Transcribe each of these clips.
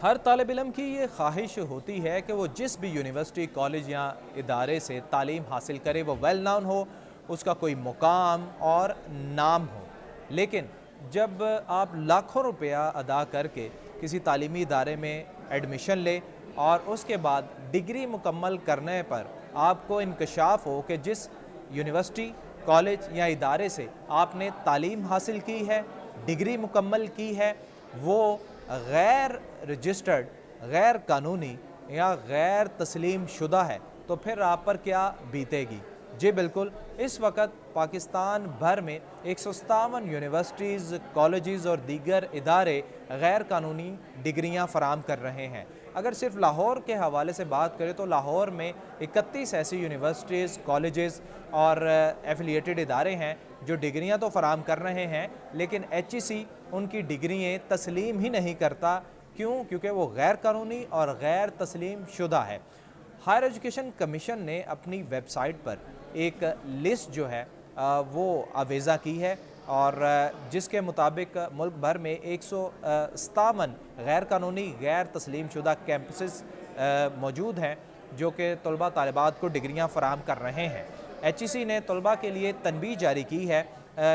ہر طالب علم کی یہ خواہش ہوتی ہے کہ وہ جس بھی یونیورسٹی کالج یا ادارے سے تعلیم حاصل کرے وہ ویل ناؤن ہو، اس کا کوئی مقام اور نام ہو۔ لیکن جب آپ لاکھوں روپیہ ادا کر کے کسی تعلیمی ادارے میں ایڈمیشن لے اور اس کے بعد ڈگری مکمل کرنے پر آپ کو انکشاف ہو کہ جس یونیورسٹی کالج یا ادارے سے آپ نے تعلیم حاصل کی ہے، ڈگری مکمل کی ہے، وہ غیر رجسٹرڈ، غیر قانونی یا غیر تسلیم شدہ ہے، تو پھر آپ پر کیا بیتے گی؟ جی بالکل، اس وقت پاکستان بھر میں 157 یونیورسٹیز، کالجز اور دیگر ادارے غیر قانونی ڈگریاں فراہم کر رہے ہیں۔ اگر صرف لاہور کے حوالے سے بات کریں تو لاہور میں 31 ایسی یونیورسٹیز، کالجز اور ایفیلیٹڈ ادارے ہیں جو ڈگریاں تو فراہم کر رہے ہیں، لیکن ایچ ای سی ان کی ڈگریاں تسلیم ہی نہیں کرتا۔ کیوں؟ کیونکہ وہ غیر قانونی اور غیر تسلیم شدہ ہے۔ ہائر ایجوکیشن کمیشن نے اپنی ویب سائٹ پر ایک لسٹ جو ہے وہ آویزہ کی ہے، اور جس کے مطابق ملک بھر میں 157 غیر قانونی، غیر تسلیم شدہ کیمپسز موجود ہیں جو کہ طلبہ طالبات کو ڈگریاں فراہم کر رہے ہیں۔ ایچ ای سی نے طلبہ کے لیے تنبیہ جاری کی ہے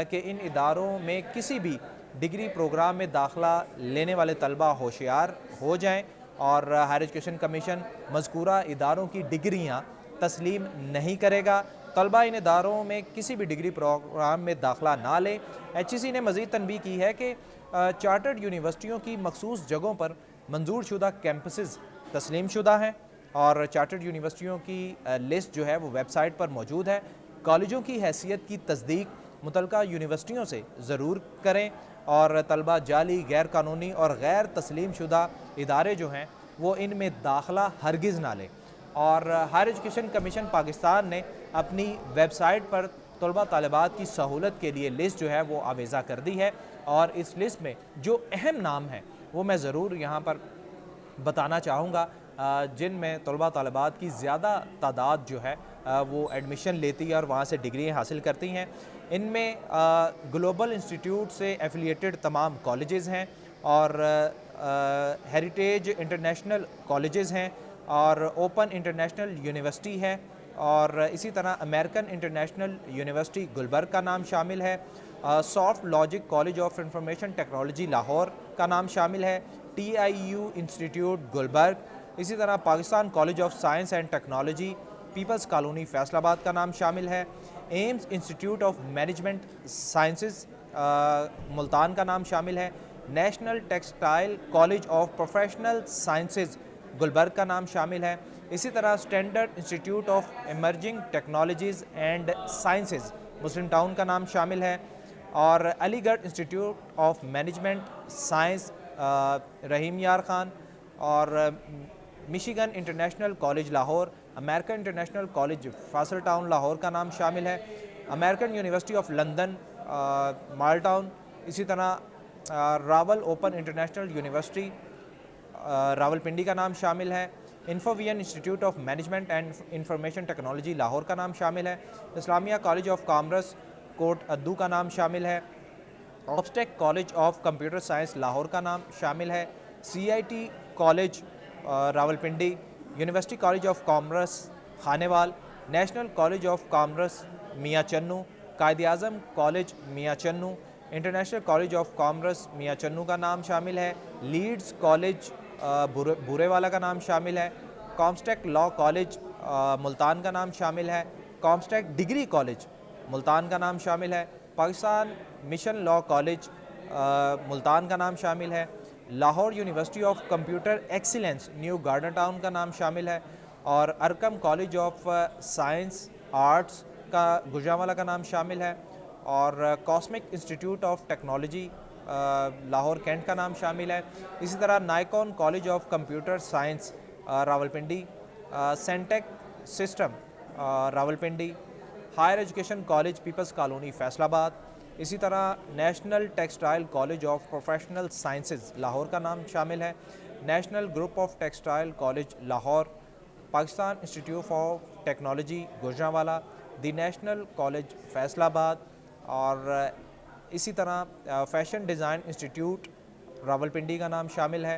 کہ ان اداروں میں کسی بھی ڈگری پروگرام میں داخلہ لینے والے طلبہ ہوشیار ہو جائیں، اور ہائر ایجوکیشن کمیشن مذکورہ اداروں کی ڈگریاں تسلیم نہیں کرے گا۔ طلبہ ان اداروں میں کسی بھی ڈگری پروگرام میں داخلہ نہ لیں۔ ایچ ای سی نے مزید تنبیہ کی ہے کہ چارٹرڈ یونیورسٹیوں کی مخصوص جگہوں پر منظور شدہ کیمپسز تسلیم شدہ ہیں، اور چارٹرڈ یونیورسٹیوں کی لسٹ جو ہے وہ ویب سائٹ پر موجود ہے۔ کالجوں کی حیثیت کی تصدیق متعلقہ یونیورسٹیوں سے ضرور کریں، اور طلبہ جعلی، غیر قانونی اور غیر تسلیم شدہ ادارے جو ہیں وہ ان میں داخلہ ہرگز نہ لیں۔ اور ہائر ایجوکیشن کمیشن پاکستان نے اپنی ویب سائٹ پر طلبہ طالبات کی سہولت کے لیے لسٹ جو ہے وہ آویزہ کر دی ہے، اور اس لسٹ میں جو اہم نام ہیں وہ میں ضرور یہاں پر بتانا چاہوں گا، جن میں طلبہ طالبات کی زیادہ تعداد جو ہے وہ ایڈمیشن لیتی ہے اور وہاں سے ڈگریاں حاصل کرتی ہیں۔ ان میں گلوبل انسٹیٹیوٹ سے ایفیلیٹڈ تمام کالجز ہیں، اور ہیریٹیج انٹرنیشنل کالجز ہیں، اور اوپن انٹرنیشنل یونیورسٹی ہے، اور اسی طرح امریکن انٹرنیشنل یونیورسٹی گلبرگ کا نام شامل ہے، soft logic college of information technology Lahore کا نام شامل ہے، T I U institute Gulberg, اسی طرح Pakistan college of science and technology peoples colony Faisalabad کا نام شامل ہے، AIMS institute of management sciences Multan کا نام شامل ہے، national textile college of professional sciences Gulberg کا نام شامل ہے، اسی طرح standard institute of emerging technologies and sciences Muslim Town کا نام شامل ہے، اور Aligarh institute of management science Rahim Yar Khan, اور Michigan international college Lahore, American international college Faisal town Lahore کا نام شامل ہے، American university of London mall town, اسی طرح Rawal open international university Rawalpindi کا نام شامل ہے، انفووین institute of management and information technology Lahore کا نام شامل ہے، Islamia college of commerce Kot Addu کا نام شامل ہے، آبسٹیک college of computer science Lahore کا نام شامل ہے، C I T college Rawalpindi, university college of commerce Khanewal, national college of commerce Mian Channu, Quaid Azam college میاں چنو، international college of commerce Mian چنو کا نام شامل ہے، لیڈز کالج بورے والا کا نام شامل ہے، کامسٹیک لاء کالج ملتان کا نام شامل ہے، کامسٹیک ڈگری کالج ملتان کا نام شامل ہے، Pakistan mission law college Multan کا نام شامل ہے، Lahore university of computer excellence new garden town کا نام شامل ہے، اور Arqam college of science arts کا گجرانوالہ کا نام شامل ہے، اور cosmic institute of technology Lahore Cantt کا نام شامل ہے، اسی طرح نائکون college of computer science Rawalpindi, Centech system Rawalpindi, higher education college peoples colony Faisalabad, اسی طرح national textile college of professional sciences Lahore کا نام شامل ہے، national group of textile college Lahore, Pakistan institute of technology Gujranwala, the national college Faisal آباد، اور اسی طرح فیشن ڈیزائن انسٹیٹیوٹ راولپنڈی کا نام شامل ہے،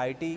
IT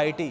IT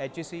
HEC